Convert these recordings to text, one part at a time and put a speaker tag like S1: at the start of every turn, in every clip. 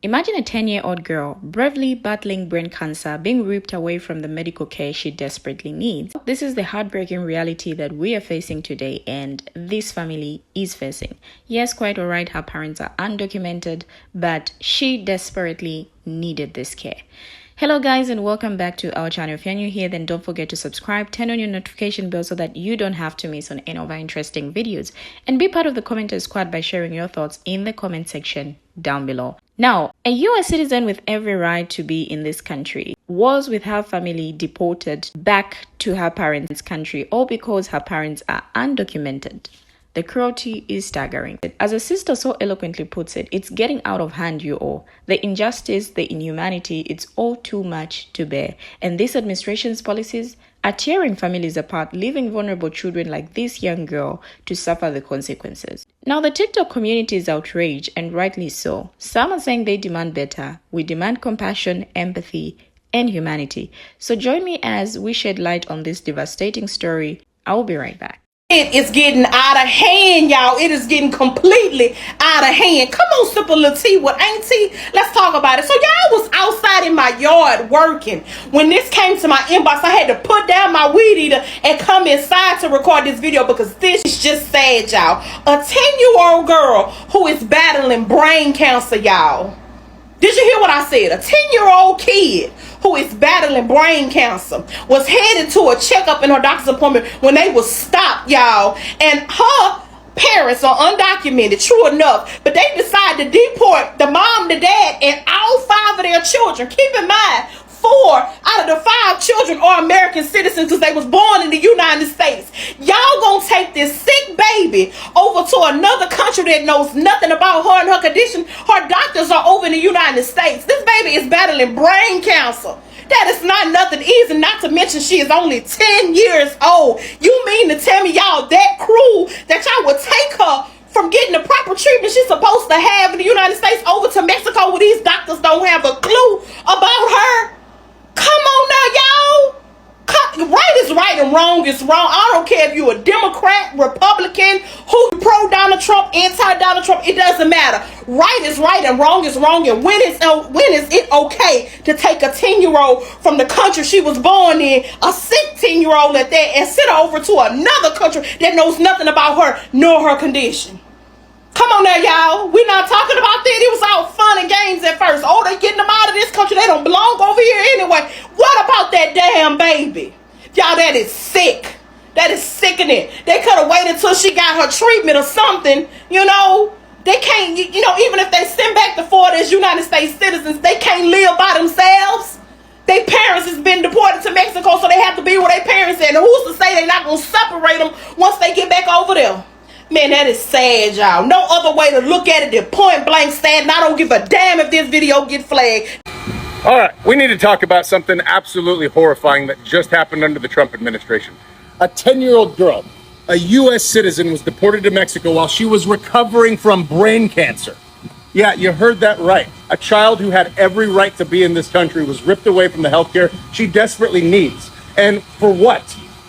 S1: Imagine a 10-year-old girl bravely battling brain cancer being ripped away from the medical care she desperately needs. This is the heartbreaking reality that we are facing today and this family is facing. Yes, quite alright, her parents are undocumented, but she desperately needed this care. Hello guys and welcome back to our channel. If you're new here, then don't forget to subscribe, turn on your notification bell so that you don't have to miss on any of our interesting videos, and be part of the commenters squad by sharing your thoughts in the comment section down below. Now, a US citizen with every right to be in this country was with her family deported back to her parents' country, all because her parents are undocumented. The cruelty is staggering. As a sister so eloquently puts it, it's getting out of hand, you all. The injustice, the inhumanity, it's all too much to bear. And this administration's policies are tearing families apart, leaving vulnerable children like this young girl to suffer the consequences. Now, the TikTok community is outraged, and rightly so. Some are saying they demand better. We demand compassion, empathy, and humanity. So join me as we shed light on this devastating story. I'll be right back.
S2: It is getting out of hand, y'all. It is getting completely out of hand. Come on, sip a little tea with auntie. Let's talk about it. So y'all was outside in my yard working. When this came to my inbox, I had to put down my weed eater and come inside to record this video because this is just sad, y'all. A 10-year-old girl who is battling brain cancer, y'all. Did you hear what I said? A 10-year-old kid who is battling brain cancer was headed to a checkup in her doctor's appointment when they was stopped, y'all. And her parents are undocumented, true enough, but they decided to deport the mom, the dad, and all 5 of their children. Keep in mind, 4 out of the 5 children are American citizens because they was born in the United States. Y'all gonna take this sick baby over to another country that knows nothing about her and her condition. Her doctors are over in the United States. This baby is battling brain cancer. That is not nothing easy, not to mention she is only 10 years old. You mean to tell me y'all that cruel that y'all would take her from getting the proper treatment she's supposed to have in the United States over to Mexico where these doctors don't have a clue about her? Come on now, y'all. Right is right and wrong is wrong. I don't care if you're a Democrat, Republican, who pro-Donald Trump, anti-Donald Trump. It doesn't matter. Right is right and wrong is wrong. And when is it okay to take a 10-year-old from the country she was born in, a 16-year-old at that, and send her over to another country that knows nothing about her nor her condition? Come on now, y'all. We're not talking about that. It was all fun and games at first. Oh, they getting them out of this country. They don't belong over here anyway. What about that damn baby? Y'all, that is sick. That is sickening. They could have waited until she got her treatment or something. You know, they can't, you know, even if they send back the 4 as United States citizens, they can't live by themselves. Their parents has been deported to Mexico, so they have to be where their parents are. And who's to say they're not going to separate them once they get back over there? Man, that is sad, y'all. No other way to look at it than point blank sad, and I don't give a damn if this video get flagged.
S3: All right, we need to talk about something absolutely horrifying that just happened under the Trump administration. A 10-year-old girl, a U.S. citizen, was deported to Mexico while she was recovering from brain cancer. Yeah, you heard that right. A child who had every right to be in this country was ripped away from the healthcare she desperately needs. And for what?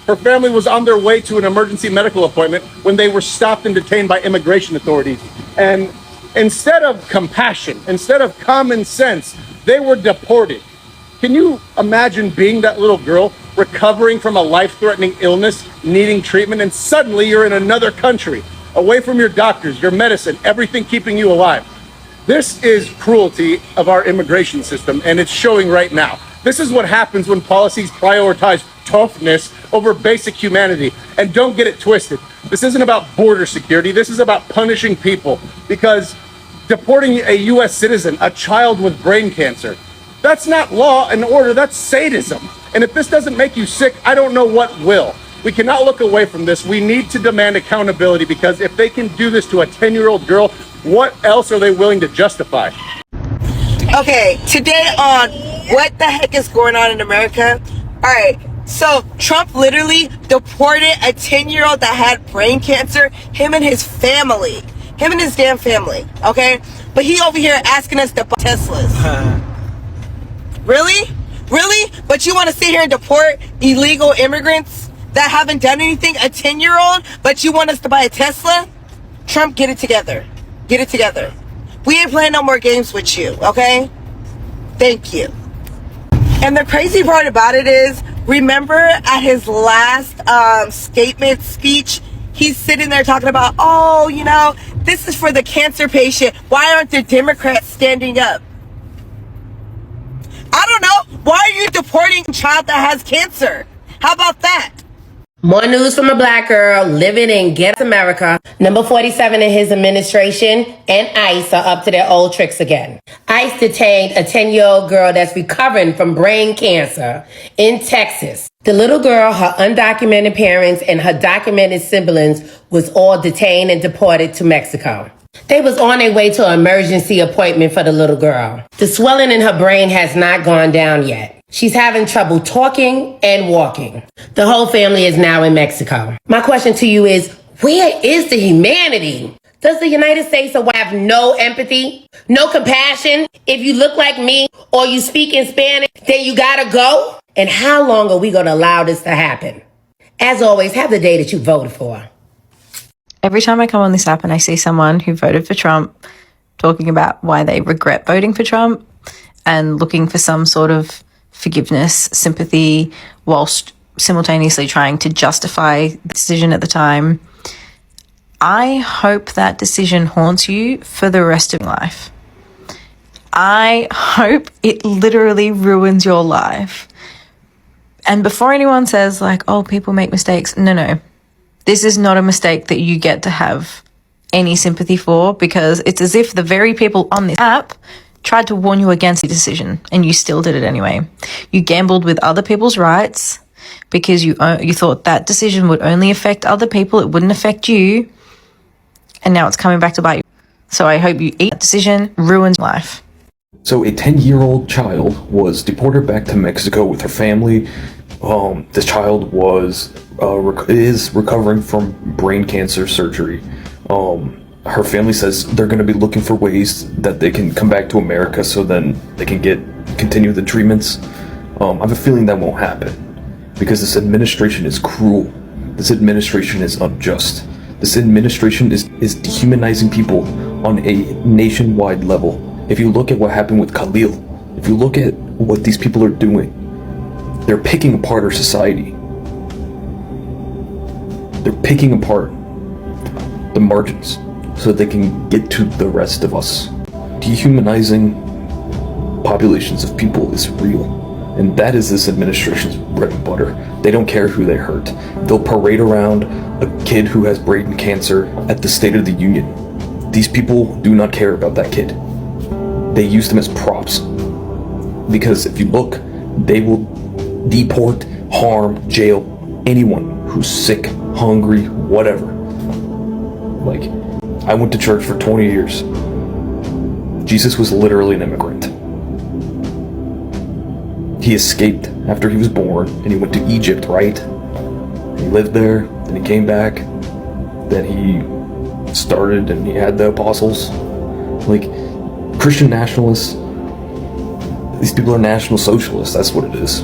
S3: Her family was on their way to an emergency medical appointment when they were stopped and detained by immigration authorities. And instead of compassion, instead of common sense, they were deported. Can you imagine being that little girl recovering from a life-threatening illness, needing treatment, and suddenly you're in another country, away from your doctors, your medicine, everything keeping you alive? This is cruelty of our immigration system, and it's showing right now. This is what happens when policies prioritize toughness over basic humanity. And don't get it twisted. This isn't about border security. This is about punishing people, because deporting a U.S. citizen, a child with brain cancer, that's not law and order, that's sadism. And if this doesn't make you sick, I don't know what will. We cannot look away from this. We need to demand accountability, because if they can do this to a 10-year-old girl, what else are they willing to justify?
S4: Okay, today on what the heck is going on in America? All right, so Trump literally deported a 10-year-old that had brain cancer, him and his family, him and his damn family, okay? But he over here asking us to buy Teslas. Really? Really? But you want to sit here and deport illegal immigrants that haven't done anything, a 10-year-old, but you want us to buy a Tesla? Trump, get it together. Get it together. We ain't playing no more games with you, okay? Thank you. And the crazy part about it is, remember at his last statement speech, he's sitting there talking about, oh, you know, this is for the cancer patient. Why aren't the Democrats standing up? I don't know. Why are you deporting a child that has cancer? How about that?
S5: More news from a black girl living in Ghetto America. Number 47 in his administration and ICE are up to their old tricks again. ICE detained a 10-year-old girl that's recovering from brain cancer in Texas. The little girl, her undocumented parents, and her documented siblings was all detained and deported to Mexico. They was on their way to an emergency appointment for the little girl. The swelling in her brain has not gone down yet. She's having trouble talking and walking. The whole family is now in Mexico. My question to you is, where is the humanity? Does the United States have no empathy, no compassion? If you look like me or you speak in Spanish, then you gotta go? And how long are we gonna allow this to happen? As always, have the day that you voted for.
S6: Every time I come on this app and I see someone who voted for Trump talking about why they regret voting for Trump and looking for some sort of forgiveness, sympathy, whilst simultaneously trying to justify the decision at the time, I hope that decision haunts you for the rest of your life. I hope it literally ruins your life. And before anyone says like, oh, people make mistakes, no. This is not a mistake that you get to have any sympathy for, because it's as if the very people on this app tried to warn you against the decision and you still did it anyway. You gambled with other people's rights because you thought that decision would only affect other people, it wouldn't affect you, and now it's coming back to bite you. So I hope you eat that decision, ruins life.
S7: So a 10-year-old child was deported back to Mexico with her family. This child is recovering from brain cancer surgery. Her family says they're going to be looking for ways that they can come back to America so then they can continue the treatments. I have a feeling that won't happen because this administration is cruel. This administration is unjust. This administration is dehumanizing people on a nationwide level. If you look at what happened with Khalil, if you look at what these people are doing, they're picking apart our society. They're picking apart the margins so that they can get to the rest of us. Dehumanizing populations of people is real, and that is this administration's bread and butter. They don't care who they hurt. They'll parade around a kid who has brain cancer at the State of the Union. These people do not care about that kid. They use them as props, because if you look, they will deport, harm, jail anyone who's sick, hungry, whatever. Like, I went to church for 20 years. Jesus was literally an immigrant. He escaped after he was born, and he went to Egypt, right? He lived there, then he came back, then he started and he had the apostles. Like, Christian nationalists, these people are national socialists, that's what it is.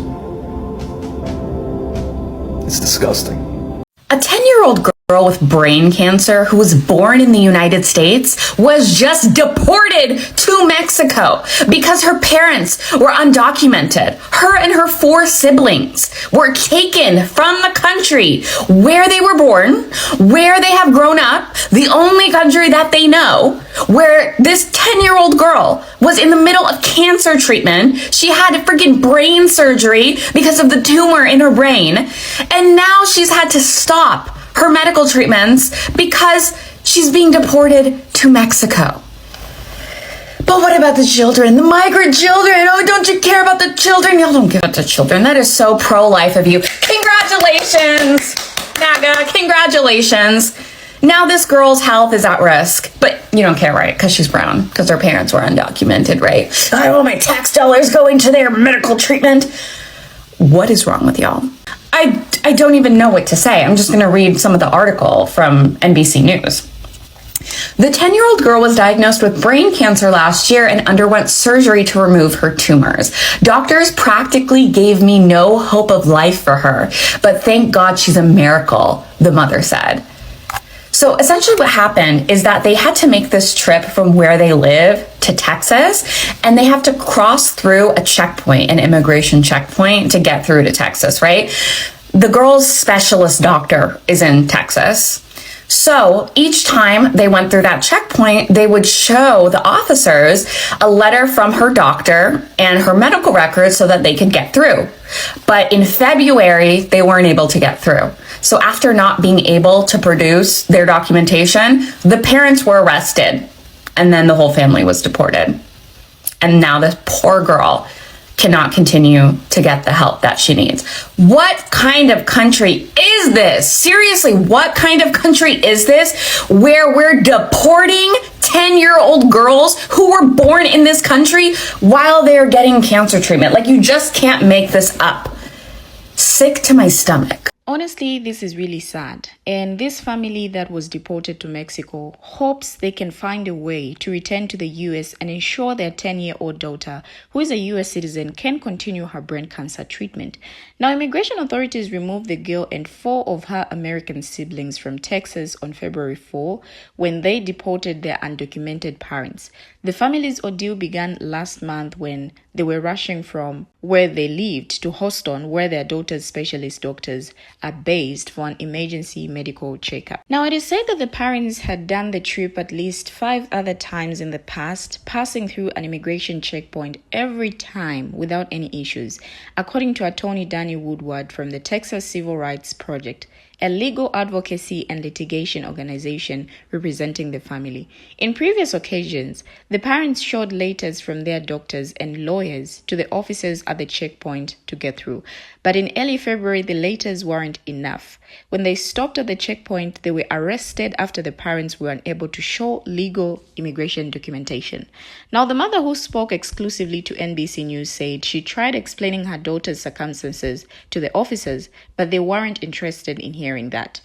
S7: It's disgusting.
S8: A 10-year-old girl with brain cancer who was born in the United States was just deported to Mexico because her parents were undocumented. Her and her 4 siblings were taken from the country where they were born, where they have grown up, the only country that they know, where this 10-year-old girl was in the middle of cancer treatment. She had freaking brain surgery because of the tumor in her brain, and now she's had to stop her medical treatments because she's being deported to Mexico. But what about the children, the migrant children? Oh, don't you care about the children? Y'all don't give it to children. That is so pro-life of you. Congratulations, MAGA, congratulations. Now this girl's health is at risk, but you don't care, right? Because she's brown, because her parents were undocumented, right? I want my tax dollars going to their medical treatment. What is wrong with y'all? I don't even know what to say. I'm just going to read some of the article from NBC News. The 10-year-old girl was diagnosed with brain cancer last year and underwent surgery to remove her tumors. Doctors practically gave me no hope of life for her, but thank God she's a miracle, the mother said. So essentially what happened is that they had to make this trip from where they live to Texas, and they have to cross through a checkpoint, an immigration checkpoint, to get through to Texas, right? The girl's specialist doctor is in Texas. So each time they went through that checkpoint, they would show the officers a letter from her doctor and her medical records so that they could get through. But in February, they weren't able to get through. So after not being able to produce their documentation, the parents were arrested, and then the whole family was deported. And now this poor girl cannot continue to get the help that she needs. What kind of country is this? Seriously, what kind of country is this where we're deporting 10-year-old girls who were born in this country while they're getting cancer treatment? Like, you just can't make this up. Sick to my stomach.
S1: Honestly, this is really sad. And this family that was deported to Mexico hopes they can find a way to return to the US and ensure their 10-year-old daughter, who is a US citizen, can continue her brain cancer treatment. Now, immigration authorities removed the girl and 4 of her American siblings from Texas on February 4 when they deported their undocumented parents. The family's ordeal began last month when they were rushing from where they lived to Houston, where their daughter's specialist doctors are based, for an emergency medical checkup. Now, it is said that the parents had done the trip at least 5 other times in the past, passing through an immigration checkpoint every time without any issues, according to attorney Danny Woodward from the Texas Civil Rights Project, a legal advocacy and litigation organization representing the family. In previous occasions, the parents showed letters from their doctors and lawyers to the officers at the checkpoint to get through. But in early February, the letters weren't enough. When they stopped at the checkpoint, they were arrested after the parents were unable to show legal immigration documentation. Now, the mother, who spoke exclusively to NBC News, said she tried explaining her daughter's circumstances to the officers, but they weren't interested in hearing that.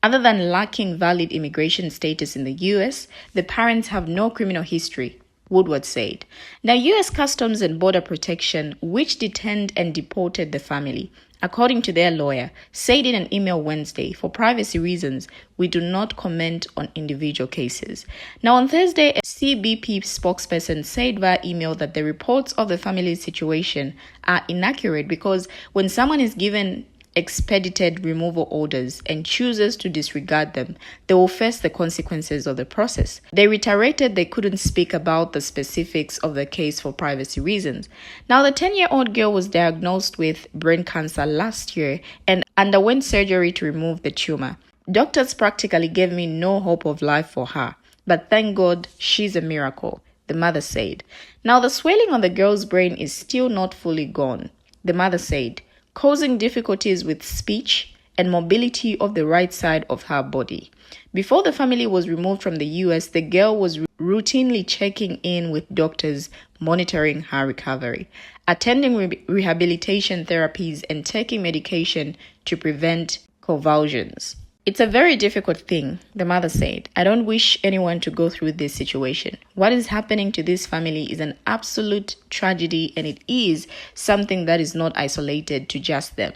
S1: Other than lacking valid immigration status in the US, the parents have no criminal history, Woodward said. Now, US Customs and Border Protection, which detained and deported the family, according to their lawyer, said in an email Wednesday, for privacy reasons, we do not comment on individual cases. Now, on Thursday, a CBP spokesperson said via email that the reports of the family's situation are inaccurate because when someone is given expedited removal orders and chooses to disregard them, they will face the consequences of the process. They reiterated they couldn't speak about the specifics of the case for privacy reasons. Now, the 10-year-old girl was diagnosed with brain cancer last year and underwent surgery to remove the tumor. Doctors practically gave me no hope of life for her, but thank God she's a miracle, the mother said. Now, the swelling on the girl's brain is still not fully gone, the mother said, causing difficulties with speech and mobility of the right side of her body. Before the family was removed from the US, the girl was routinely checking in with doctors monitoring her recovery, attending rehabilitation therapies, and taking medication to prevent convulsions. It's a very difficult thing, the mother said. I don't wish anyone to go through this situation. What is happening to this family is an absolute tragedy, and it is something that is not isolated to just them,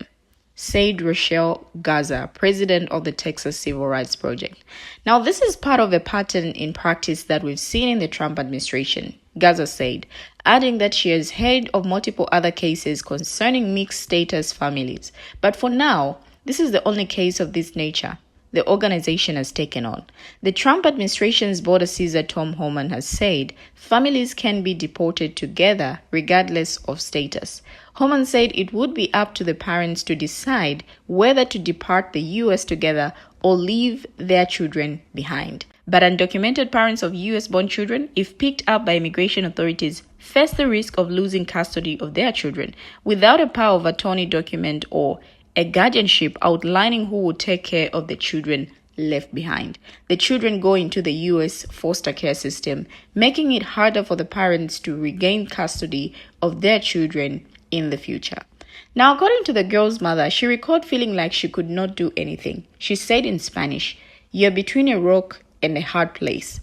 S1: said Rochelle Gaza, president of the Texas Civil Rights Project. Now, this is part of a pattern in practice that we've seen in the Trump administration, Gaza said, adding that she has heard of multiple other cases concerning mixed status families. But for now, this is the only case of this nature the organization has taken on. The Trump administration's border Caesar Tom Homan has said families can be deported together regardless of status. Homan said it would be up to the parents to decide whether to depart the U.S. together or leave their children behind. But undocumented parents of U.S.-born children, if picked up by immigration authorities, face the risk of losing custody of their children without a power of attorney document or a guardianship outlining who will take care of the children left behind. The children go into the U.S. foster care system, making it harder for the parents to regain custody of their children in the future. Now, according to the girl's mother, she recalled feeling like she could not do anything. She said in Spanish, "You're between a rock and a hard place."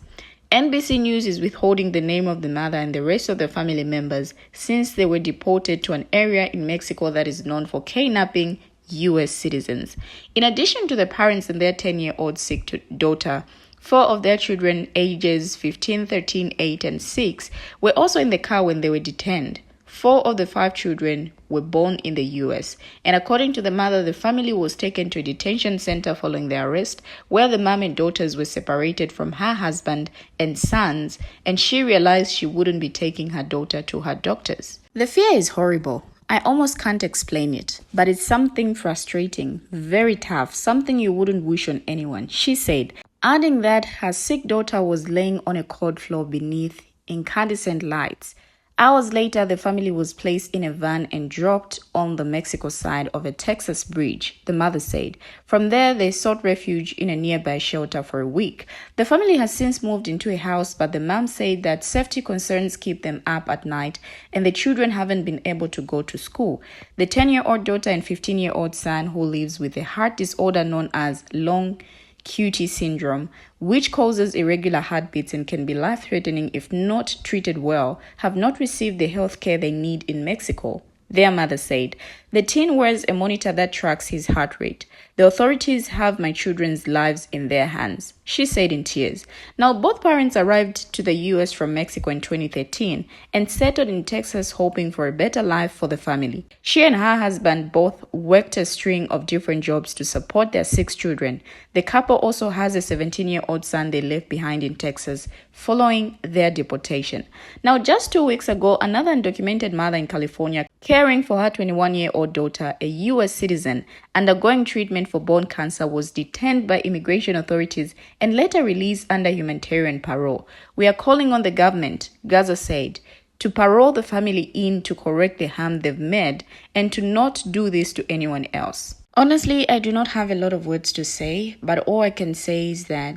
S1: NBC News is withholding the name of the mother and the rest of the family members since they were deported to an area in Mexico that is known for kidnapping U.S. citizens. In addition to the parents and their 10-year-old sick daughter, 4 of their children, ages 15, 13, 8, and 6, were also in the car when they were detained. 4 of the 5 children were born in the U.S. And according to the mother, the family was taken to a detention center following their arrest, where the mom and daughters were separated from her husband and sons, and she realized she wouldn't be taking her daughter to her doctors. The fear is horrible. I almost can't explain it, but it's something frustrating, very tough, something you wouldn't wish on anyone, she said, adding that her sick daughter was laying on a cold floor beneath incandescent lights. Hours later, the family was placed in a van and dropped on the Mexico side of a Texas bridge, the mother said. From there, they sought refuge in a nearby shelter for a week. The family has since moved into a house, but the mom said that safety concerns keep them up at night and the children haven't been able to go to school. The 10-year-old daughter and 15-year-old son, who lives with a heart disorder known as long QT syndrome, which causes irregular heartbeats and can be life-threatening if not treated well, have not received the health care they need in Mexico. Their mother said, the teen wears a monitor that tracks his heart rate. The authorities have my children's lives in their hands, she said in tears. Now, both parents arrived to the U.S. from Mexico in 2013 and settled in Texas hoping for a better life for the family. She and her husband both worked a string of different jobs to support their 6 children. The couple also has a 17-year-old son they left behind in Texas following their deportation. Now, just 2 weeks ago, another undocumented mother in California, caring for her 21-year-old daughter, a U.S. citizen, undergoing treatment for bone cancer, was detained by immigration authorities and later released under humanitarian parole. We are calling on the government, Gaza said, to parole the family in to correct the harm they've made and to not do this to anyone else. Honestly, I do not have a lot of words to say, but all I can say is that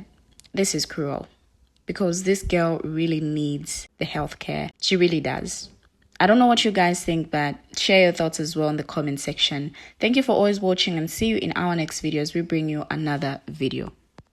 S1: this is cruel because this girl really needs the health care. She really does. I don't know what you guys think, but share your thoughts as well in the comment section. Thank you for always watching and see you in our next video as we bring you another video.